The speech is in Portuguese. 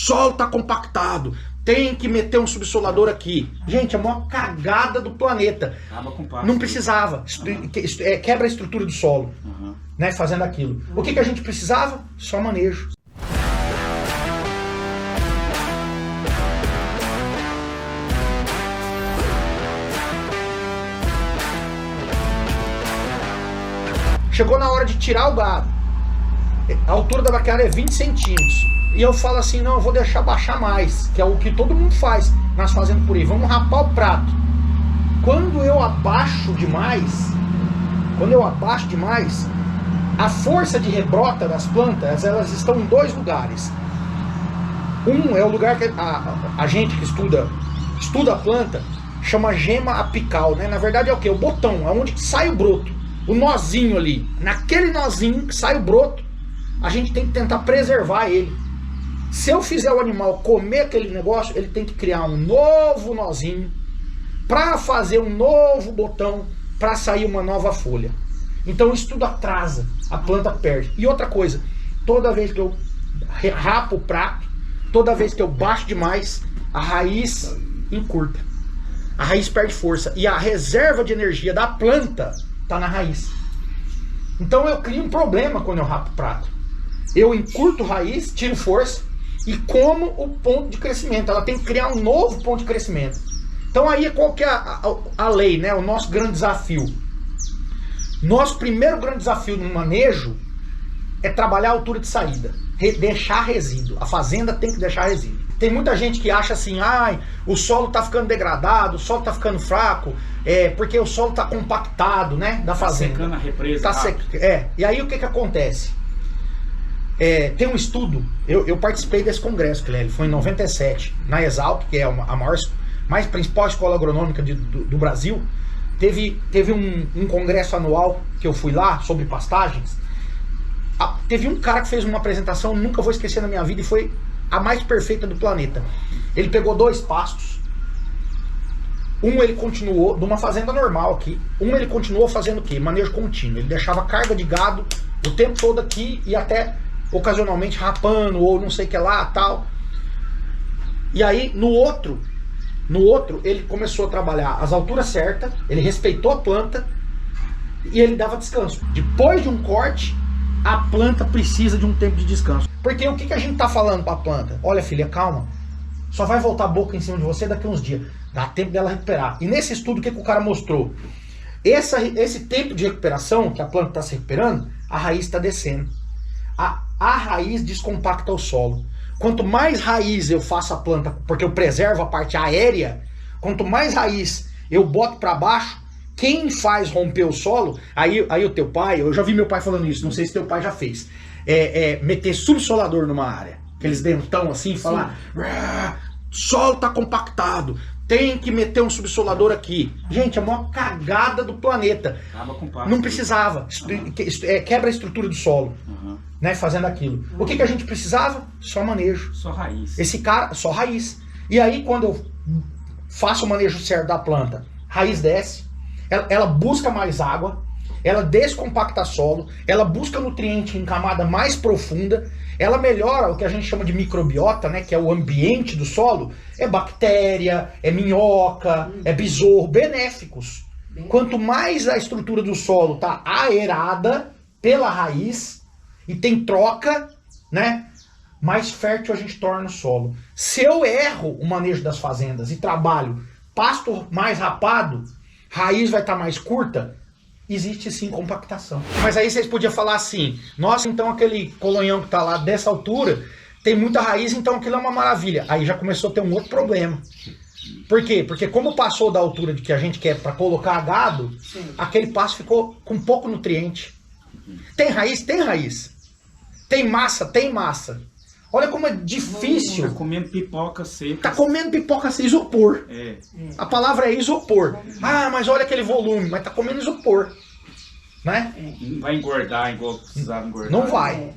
solo tá compactado, tem que meter um subsolador aqui. Gente, é a maior cagada do planeta. Não precisava. Quebra a estrutura do solo, né, fazendo aquilo. O que a gente precisava? Só manejo. Chegou na hora de tirar o gado. A altura da vaqueira é 20 centímetros. E eu falo assim, não, eu vou deixar baixar mais, que é o que todo mundo faz nas fazendas por aí. Vamos rapar o prato. Quando eu abaixo demais, a força de rebrota das plantas, elas estão em dois lugares. Um é o lugar que a gente que estuda a planta chama gema apical, né? Na verdade é o que? O botão, é onde sai o broto. O nozinho ali, naquele nozinho que sai o broto, a gente tem que tentar preservar ele. Se eu fizer o animal comer aquele negócio, ele tem que criar um novo nozinho para fazer um novo botão, para sair uma nova folha. Então isso tudo atrasa, a planta perde. E outra coisa, toda vez que eu rapo o prato, toda vez que eu baixo demais, a raiz encurta. A raiz perde força e a reserva de energia da planta está na raiz. Então eu crio um problema quando eu rapo o prato. Eu encurto raiz, tiro força e como o ponto de crescimento. Ela tem que criar um novo ponto de crescimento. Então aí qual que é a lei, né? O nosso grande desafio. Nosso primeiro grande desafio no manejo é trabalhar a altura de saída. Deixar resíduo. A fazenda tem que deixar resíduo. Tem muita gente que acha assim, ai, o solo tá ficando degradado, o solo tá ficando fraco, porque o solo tá compactado, né, da fazenda. Tá secando a represa. E aí o que acontece? Tem um estudo, eu participei desse congresso, Clélio, foi em 97, na Exalc, que é a mais principal escola agronômica do Brasil. Teve um congresso anual que eu fui lá, sobre pastagens. Teve um cara que fez uma apresentação, nunca vou esquecer na minha vida, e foi a mais perfeita do planeta. Ele pegou dois pastos, ele continuou, de uma fazenda normal aqui, ele continuou fazendo o quê? Manejo contínuo. Ele deixava carga de gado o tempo todo aqui e até ocasionalmente rapando ou não sei o que lá, tal. E aí no outro ele começou a trabalhar as alturas certas, ele respeitou a planta e ele dava descanso. Depois de um corte, a planta precisa de um tempo de descanso. Porque o que a gente tá falando pra planta? Olha, filha, calma, só vai voltar a boca em cima de você daqui a uns dias. Dá tempo dela recuperar. E nesse estudo, o que o cara mostrou? Esse tempo de recuperação, que a planta está se recuperando, a raiz está descendo. A raiz descompacta o solo. Quanto mais raiz eu faço a planta, porque eu preservo a parte aérea, quanto mais raiz eu boto para baixo, quem faz romper o solo, aí o teu pai, eu já vi meu pai falando isso, não sei se teu pai já fez, meter subsolador numa área, aqueles dentão assim, falar, solo tá compactado, tem que meter um subsolador aqui. Gente, é a maior cagada do planeta. Não precisava. Quebra a estrutura do solo, né, fazendo aquilo. O que a gente precisava? Só manejo. Só raiz. Esse cara, só raiz. E aí quando eu faço o manejo certo da planta, raiz desce, ela busca mais água, ela descompacta solo, ela busca nutriente em camada mais profunda, ela melhora o que a gente chama de microbiota, né, que é o ambiente do solo, é bactéria, é minhoca, é besouro, benéficos. Quanto mais a estrutura do solo tá aerada pela raiz e tem troca, né, mais fértil a gente torna o solo. Se eu erro o manejo das fazendas e trabalho pasto mais rapado, raiz vai estar mais curta, existe sim compactação. Mas aí vocês podiam falar assim, nossa, então aquele colonhão que está lá dessa altura tem muita raiz, então aquilo é uma maravilha. Aí já começou a ter um outro problema. Por quê? Porque como passou da altura de que a gente quer para colocar gado, aquele pasto ficou com pouco nutriente. Tem raiz? Tem raiz. Tem massa? Tem massa. Olha como é difícil. Tá comendo pipoca seca. Tá comendo pipoca seca, isopor. A palavra é isopor. Ah, mas olha aquele volume, mas tá comendo isopor. Né? Não vai engordar igual precisava engordar. Não vai.